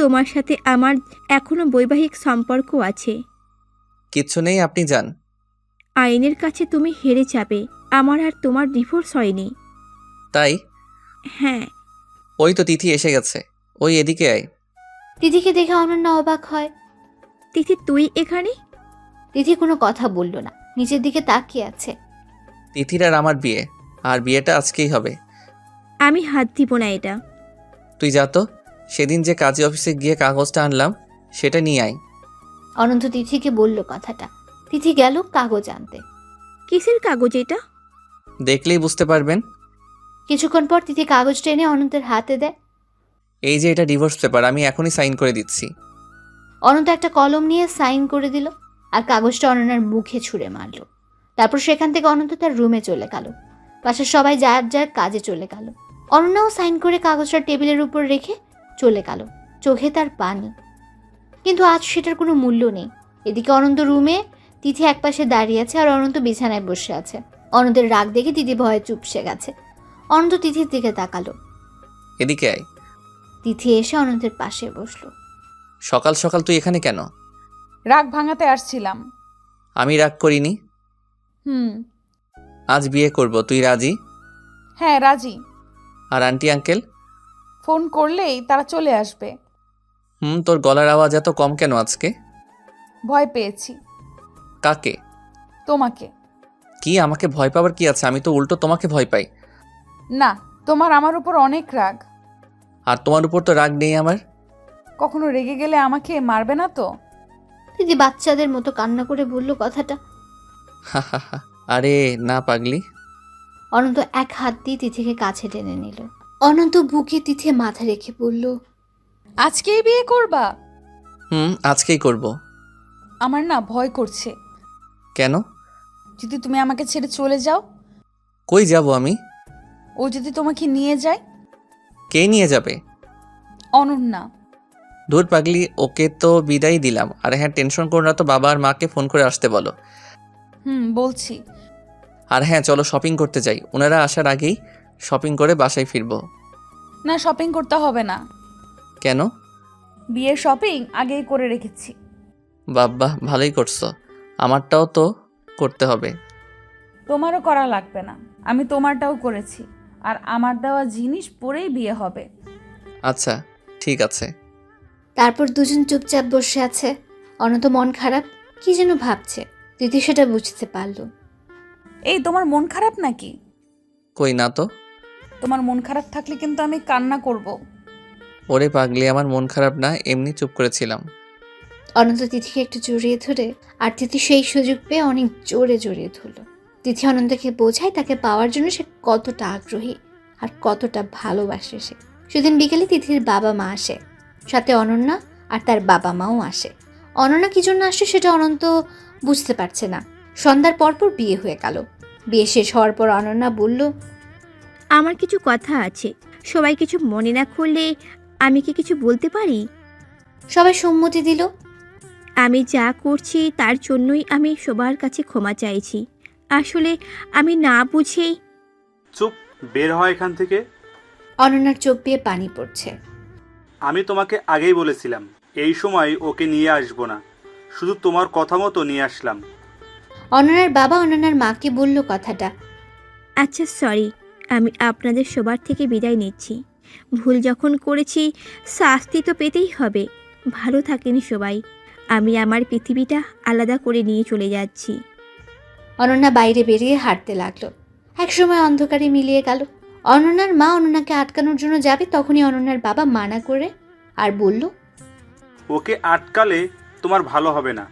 তোমার সাথে আমার এখনো বৈবাহিক সম্পর্ক আছে। কিচ্ছু নেই, আপনি যান। আইনের কাছে তুমি হেরে যাবে। আমার আর তোমার ডিভোর্স হয়নি। তাই? হ্যাঁ। ওই তো তিথি এসে গেছে। ওই এদিকে আয়। তিথিকে দেখে অনন্যা অবাক হয়। তিথি, তুই এখানে? তিথি কোনো কথা বলল না, নিচের দিকে তাকিয়ে আছে। তিথির আর আমার বিয়ে, আর বিয়েটা আজকেই হবে। আমি হাত দিব না এটা। তুই যা তো, সেদিন যে কাজী অফিসে গিয়ে কাগজটা আনলাম সেটা নিয়ে আয়। অনন্ত তিথিকে বলল কথাটা। তিথি গেল কাগজ আনতে। কিসের কাগজ এটা? দেখলেই বুঝতে পারবেন। কিছুক্ষণ পর তিথি কাগজটা এনে অনন্তের হাতে দেয়। এই যে এটা ডিভোর্স পেপার, আমি এখনই সাইন করে দিচ্ছি। অনন্ত একটা কলম নিয়ে সাইন করে দিল আর কাগজটা অনন্যার মুখে ছুঁড়ে মারল। তারপর সেখান থেকে অনন্ত তার রুমে চলে গেল। পাশের সবাই যার যার কাজে চলে গেল। অনন্যাও সাইন করে কাগজটা টেবিলের উপর রেখে চলে গেল। চোখে তার পানি, কিন্তু আজ সেটার কোনো মূল্য নেই। এদিকে অনন্ত রুমে, তিথি একপাশে দাঁড়িয়ে আছে আর অনন্ত বিছানায় বসে আছে। অনন্তের রাগ দেখে তিথি ভয়ে চুপসে গেছে। অনন্ত তিথির দিকে তাকালো। এদিকে আয়। তিথি এসে অনন্তের পাশে বসলো। সকাল সকাল তুই এখানে কেন? রাগ ভাঙাতে আসছিলাম। আমি রাগ করিনি। হুম। আজ বিয়ে করব, তুই রাজি? হ্যাঁ, রাজি। আর আন্টি আঙ্কেল? ফোন করলেই তারা চলে আসবে। তোর গলার আওয়াজ এত কম কেন আজকে? ভয় পেয়েছি। কাকে? তোমাকে। কি, আমাকে ভয় পাবার কি আছে? আমি তো উল্টো তোমাকে ভয় পাই। না, তোমার আমার উপর অনেক রাগ। আর তোমার উপর তো রাগ নেই আমার। কখনো রেগে গেলে আমাকে মারবে না তো? তিথি বাচ্চাদের মতো কান্না করে বলল কথাটা। আরে না পাগলি। অনন্ত এক হাত দিয়ে তিথিকে কাছে টেনে নিল। অনন্ত বুকে তিথি মাথা রেখে বলল, আজকেই বিয়ে করবা? আজকেই করব। আমার না ভয় করছে। কেন? যদি তুমি আমাকে ছেড়ে চলে যাও? কই যাব আমি? ও যদি তোমাকে নিয়ে যায়? কে নিয়ে যাবে? অনন্যা। দূর পাগলি, ওকে তো বিদায় দিলাম। আর হ্যাঁ, টেনশন করো না তো, বাবা আর মাকে ফোন করে আসতে বলো। বলছি। আর হ্যাঁ, চলো শপিং করতে যাই। ওনারা আসার আগেই শপিং করে বাসায় ফিরবো। না, শপিং করতে হবে না। কেন? বিয়ের শপিং আগেই করে রেখেছি। বাব্বা, ভালোই করছো। আমারটাও তো করতে হবে। তোমারও করা লাগবে না, আমি তোমারটাও করেছি। আর আমার দেওয়া জিনিস পরেই বিয়ে হবে। আচ্ছা, ঠিক আছে। তারপর দুজন চুপচাপ বসে আছে। অনন্ত মন খারাপ, কি যেন ভাবছে। তিথি সেটা বুঝতে পারল। এই, তোমার মন খারাপ নাকি? কই না তো। তোমার মন খারাপ থাকলে কিন্তু আমি কান্না করব। ওরে পাগলি, আমার মন খারাপ না, এমনি চুপ করেছিলাম। অনন্ত তিথিকে একটু জড়িয়ে ধরে, আর তিথি সেই সুযোগ পেয়ে অনেক জোরে জড়িয়ে ধরল। তিথি অনন্তকে বোঝায় তাকে পাওয়ার জন্য সে কতটা আগ্রহী আর কতটা ভালোবাসে সে। সেদিন বিকেলে তিথির বাবা মা আসে, সাথে অনন্যা আর তার বাবা মাও আসে। অনন্যা কি জন্য আসছে সেটা অনন্ত বুঝতে পারছে না। সন্ধ্যার পরপর বিয়ে হয়ে গেল। বিয়ে শেষ হওয়ার পর অনন্যা বলল, আমার কিছু কথা আছে। সবাই কিছু মনে না করলে আমি কি কিছু বলতে পারি? সবাই সম্মতি দিল। আমি যা করছি তার জন্যই আমি সবার কাছে ক্ষমা চাইছি। আসলে আমি না বুঝেই। চুপ, বের হয় এখান থেকে। অনন্যার চোখ দিয়ে পানি পড়ছে। আমি তোমাকে আগেই বলেছিলাম এই সময় ওকে নিয়ে আসবো না, শুধু তোমার কথা মতো নিয়ে আসলাম। অনন্যার বাবা অনন্যার মাকে বলল কথাটা। আচ্ছা, সরি। আমি আপনাদের সবার থেকে বিদায় নিচ্ছি। ভুল যখন করেছি শাস্তি তো পেতেই হবে। ভালো থাকেন সবাই। আমি আমার পৃথিবীটা আলাদা করে নিয়ে চলে যাচ্ছি। অনন্যা বাইরে বেরিয়ে হাঁটতে লাগলো। একসময় অন্ধকারে মিলিয়ে গেল। অনন্যার মা অনন্যাকে আটকানোর জন্য যাবে, তখনই অনন্যার বাবা মানা করে আর বলল, ওকে আটকালে তোমার ভালো হবে না।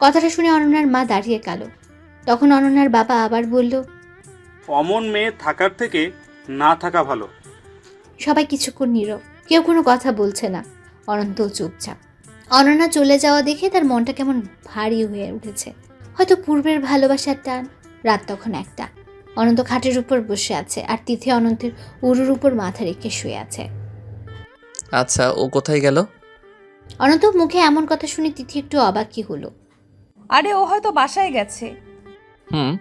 কথাটা শুনে অনন্যার মা দাঁড়িয়ে গেল। তখন অনন্যার বাবা আবার বলল, অমন মেয়ে থাকার থেকে না থাকা ভালো। সবাই কিছুক্ষণ নীরব, কেউ কোনো কথা বলছে না। অনন্ত চুপচাপ। অনন্যা চলে যাওয়া দেখে তার মনটা কেমন ভারী হয়ে উঠেছে। হয়তো পূর্বের ভালোবাসার টান। রাত তখন 1টা। অনন্ত খাটের উপর বসে আছে আর তিথি অনন্তের উরুর উপর মাথা রেখে শুয়ে আছে। আচ্ছা, ও কোথায় গেল? অনন্ত মুখে এমন কথা শুনে তিথি একটু অবাকই হলো। আরে, ও হয়তো বাসায় গেছে। হুম।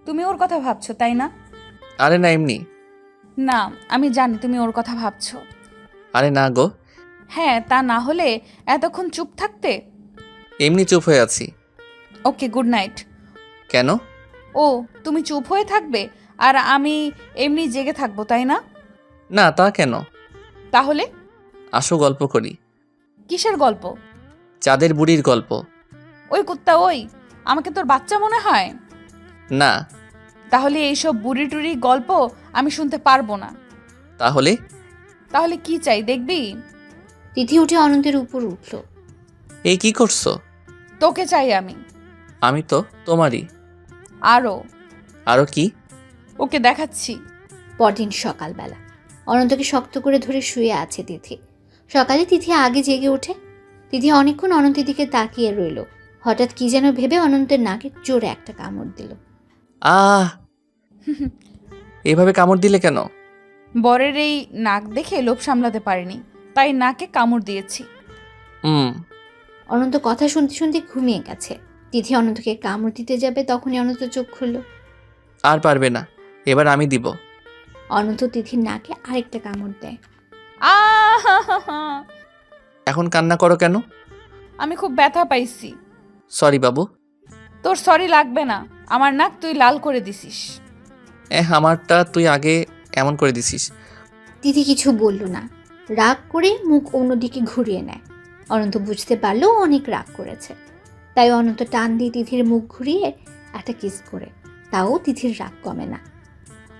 তুমি ওর কথা ভাবছো, তাই না? আরে না, এমনি। না, আমি জানি তুমি ওর কথা ভাবছো। আরে না গো, হ্যাঁ, তা না হলে এতক্ষণ চুপ থাকতে। এমনি চুপ হয়ে আছি। ওকে, গুড নাইট। কেন? ও, তুমি চুপ হয়ে থাকবে আর আমি এমনি জেগে থাকবো, তাই না? না, তা কেন? তাহলে আসো গল্প করি। কিসের গল্প? চাঁদের বুড়ির গল্প। ওই কুত্তা, ওই আমাকে তোর বাচ্চা মনে হয়? না। তাহলে এইসব বুড়ি টুড়ি গল্প আমি শুনতে পারবো না। তাহলে? তাহলে কি চাই দেখবি? তিথি উঠে অনন্তের উপর উঠল। এই কি করছো? তোকে চাই আমি। আমি তো তোমারই। আরও। আরো কি? ওকে দেখাচ্ছি। পরদিন সকালবেলা অনন্তকে শক্ত করে ধরে শুয়ে আছে তিথি। সকালে তিথি আগে জেগে ওঠে। তিথি অনেকক্ষণ অনন্তের দিকে তাকিয়ে রইল। হঠাৎ কি যেন ভেবে অনন্তের নাকে জোরে একটা কামড় দিল। আহ! এভাবে কামড় দিলে কেন? বরের এই নাক দেখে লোভ সামলাতে পারিনি, তাই নাকে কামড় দিয়েছি। অনন্ত কথা শুনতে শুনতে ঘুমিয়ে গেছে। তিথি অনন্তকে কামড় দিতে যাবে, তখনই অনন্ত চোখ খুলল। আর পারবে না, এবার আমি দিব। অনন্ত তিথির নাকে আরেকটা কামড় দেয়। আহ! এখন কান্না করো কেন? আমি খুব ব্যথা পাইছি। সরি বাবু। তোর সরি লাগবে না, আমার নাক তুই লাল করে দিছিস। আমারটা তুই আগে এমন করে দিছিস। তিথি কিছু বলল না, রাগ করে মুখ অন্যদিকে ঘুরিয়ে নেয়। অনন্ত বুঝতে পারলো ও অনেক রাগ করেছে, তাই অনন্ত টান দিয়ে তিথির মুখ ঘুরিয়ে একটা কিস করে। তাও তিথির রাগ কমে না।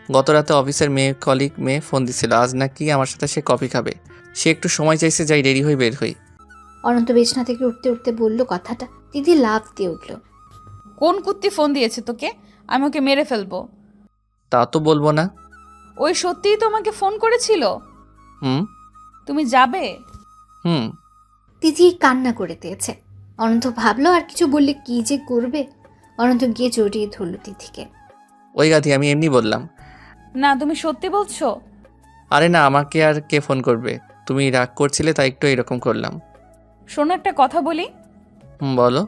গত রাতে অফিসের কলিগ মেয়ে ফোন দিছিল, আজ নাকি আমার সাথে সে কফি খাবে। সে একটু সময় চাইছে, যাই রেডি হয়ে বের হই। অনন্ত বিছনা থেকে উঠতে উঠতে বলল কথাটা। তিথি লাফ দিয়ে উঠল। কোন কুত্তি ফোন দিয়েছে তোকে? আমি ওকে মেরে ফেলবো। তা তো বলবো না। ওই সত্যিই তোমাকে ফোন করেছিল? হুম। তুমি যাবে? হুম। তিথি কান্না করে দিয়েছে। অনন্ত ভাবলো আর কিছু বললে কি যে করবে। অনন্ত গিয়ে জড়িয়ে ধরল তিথিকে। ওই গাধি, আমি এমনি বললাম। না, তুমি সত্যি বলছো? আরে না, আমাকে আর কে ফোন করবে? তুমি রাগ করছিলে তাই একটু এরকম করলাম। শোনো, একটা কথা বলি। বলো।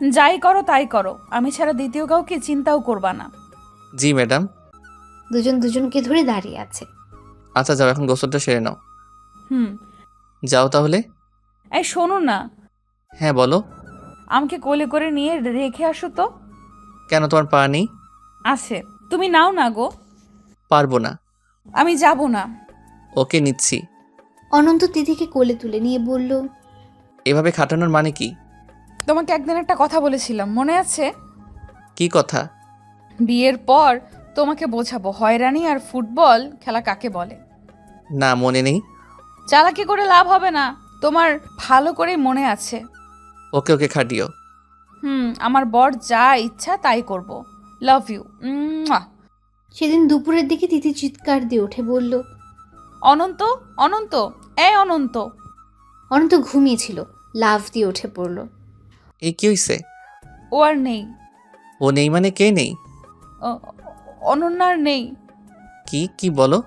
যাই করো তাই করো, আমি ছাড়া দ্বিতীয় কাউকে চিন্তাও করবা না। জি ম্যাডাম। দুজন দুজনকে ধরে দাঁড়িয়ে আছে। আচ্ছা যাও, এখন গোসলটা সেরে নাও। হুম। যাও তাহলে। এই শোনো না, হ্যাঁ বলো। আমাকে কোলে করে নিয়ে রেখে আসো তো। কেন, তোমার পা নেই? আছে, তুমি নাও না গো। পারবো না। আমি যাব না। ওকে, নিচ্ছি। অনন্ত তিথিকে কোলে তুলে নিয়ে বলল, এভাবে খাটানোর মানে কি? তোমাকে একদিন একটা কথা বলেছিলাম, মনে আছে? কি কথা? বিয়ের পর তোমাকে বোঝাবো হয়রানি আর ফুটবল খেলা কাকে বলে। না, মনে নেই। চালাকি করে লাভ হবে না, তোমার ভালো করেই মনে আছে। ওকে ওকে, খাটিও। আমার বর যা ইচ্ছা তাই করব। Love you. সেদিন দুপুরের দিকে তিথি চিৎকার দিয়ে উঠে বলল, অনন্ত, অনন্ত, এই অনন্ত। অনন্ত ঘুমিয়েছিল, লাফ দিয়ে উঠে পড়ল। এই কি হইছে? ও আর নেই। ও নেই মানে কে নেই? অনন্যার নেই। কি কি বলো?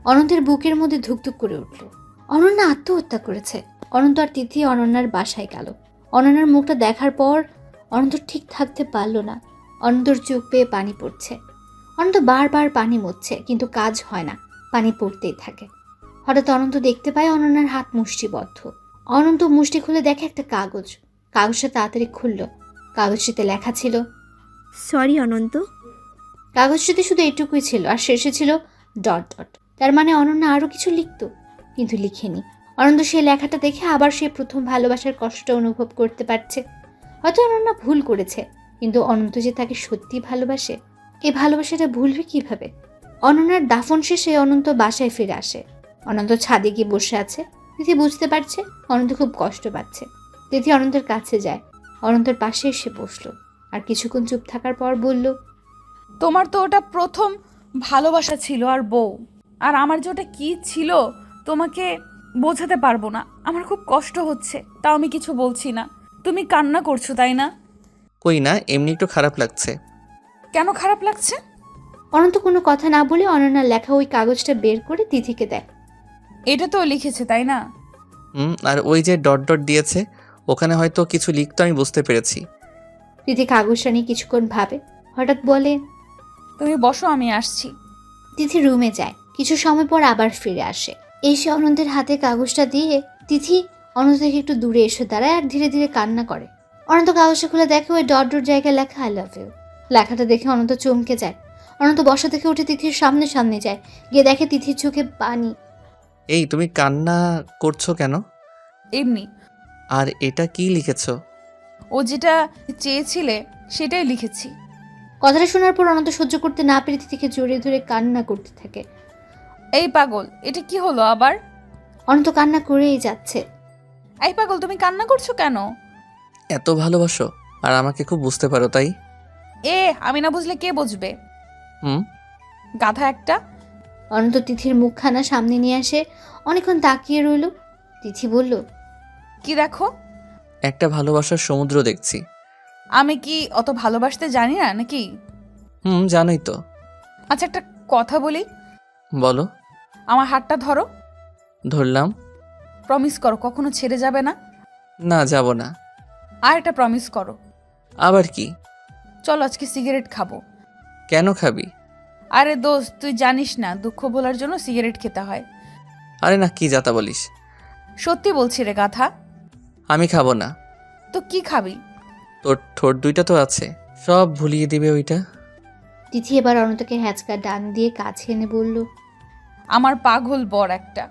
অনন্তের বুকের মধ্যে ধুকধুক করে উঠল। অনন্যা আত্মহত্যা করেছে। অনন্ত আর তিথি অনন্যার বাসায় গেল। অনন্যার মুখটা দেখার পর অনন্ত ঠিক থাকতে পারল না। অনন্তর চোখ পেয়ে পানি পড়ছে। অনন্ত বারবার পানি মুছছে, কিন্তু কাজ হয় না, পানি পড়তেই থাকে। হঠাৎ অনন্ত দেখতে পায় অনন্যার হাত মুষ্টিবদ্ধ। অনন্ত মুষ্টি খুলে দেখে একটা কাগজ। কাগজটা তাড়াতাড়ি খুলল। কাগজটিতে লেখা ছিল, সরি অনন্ত। কাগজটিতে শুধু এটুকুই ছিল, আর শেষে ছিল ডট ডট। তার মানে অনন্যা আরও কিছু লিখত, কিন্তু লিখেনি। অনন্ত সেই লেখাটা দেখে আবার সে প্রথম ভালোবাসার কষ্ট অনুভব করতে পারছে। হয়তো অনন্যা ভুল করেছে, কিন্তু অনন্ত যে তাকে সত্যি ভালোবাসে, এই ভালোবাসাটা ভুলবে কিভাবে? অনন্যার দাফন শেষে অনন্ত বাসায় ফিরে আসে। অনন্ত ছাদে গিয়ে বসে আছে। তিথি বুঝতে পারছে অনন্ত খুব কষ্ট পাচ্ছে। তিথি অনন্তের কাছে যায়, অনন্তের পাশে এসে বসলো, আর কিছুক্ষণ চুপ থাকার পর বলল, তোমার তো ওটা প্রথম ভালোবাসা ছিল আর বউ, আর আমার যে ওটা কি ছিল তোমাকে বোঝাতে পারবো না। আমার খুব কষ্ট হচ্ছে, তাও আমি কিছু বলছি না। তুমি কান্না করছো তাই না? কই না, এমনি একটু খারাপ লাগছে। কেন খারাপ লাগছে? অনন্ত কোনো কথা না বলে অনন্যার লেখা ওই কাগজটা বের করে তিথিকে দেয়। এটা তো লিখেছে তাই না? আর ওই যে ডট ডট দিয়েছে, ওখানে হয়তো কিছু লিখতো, আমি বুঝতে পেরেছি। তিথি কাগজটা নিয়ে কিছুক্ষণ ভাবে, হঠাৎ বলে, তুমি বসো, আমি আসছি। তিথি রুমে যায়। কিছু সময় পর আবার ফিরে আসে। এসে অনন্তের হাতে কাগজটা দিয়ে তিথি অনন্ত থেকে একটু দূরে এসে দাঁড়ায় আর ধীরে ধীরে কান্না করে। অনন্ত কাগজটা খুলে দেখে ওই ডট ডট জায়গায় লেখা আই লাভ ইউ। লেখাটা দেখে অনন্ত চমকে যায়। অনন্ত বসা থেকে উঠে তিথির সামনে সামনে যায়, গিয়ে দেখে তিথির চোখে পানি। এই তুমি কান্না করছো কেন? এমনি। আর এটা কি লিখেছো? ও যেটা চেয়েছিলে সেটাই লিখেছি। কথাটা শোনার পর অনন্ত সহ্য করতে না পেরে তিথিকে জড়িয়ে ধরে কান্না করতে থাকে। এই পাগল, এটা কি হলো আবার? অনন্ত কান্না করেই যাচ্ছে। এই পাগল, তুমি কান্না করছো কেন? এত ভালোবাসো আর আমাকে খুব বুঝতে পারো তাই? আমি না বুঝলে কে বুঝবে? হুম। গাধা একটা। অনন্ত তিথির মুখখানা সামনে নিয়ে আসে, অনেকক্ষণ তাকিয়ে রইল। তিথি বলল, কি দেখো? একটা ভালোবাসার সমুদ্র দেখছি। আমি কি অত ভালোবাসতে জানি না নাকি? জানোই তো। আচ্ছা, একটা কথা বলি। বলো। আমার হাতটা ধরো। ধরলাম। প্রমিস করো কখনো ছেড়ে যাবে না। না, যাব না। আর একটা প্রমিস করো। আবার কি? চলো আজকে সিগারেট খাবো। কেন খাবি? আরে দোস্ত, তুই জানিস না দুঃখ ভোলার জন্য সিগারেট খেতে হয়। আরে না, কি যাতা বলিস। সত্যি বলছি রে গাধা। আমি খাবো না। তো কি খাবি? তোর ঠোঁট দুইটা তো আছে, সব ভুলিয়ে দিবে ওইটা। তিথি এবার অনন্তকে হ্যাচকা ডান দিয়ে কাছে এনে বলল, আমার পাগল বর একটা।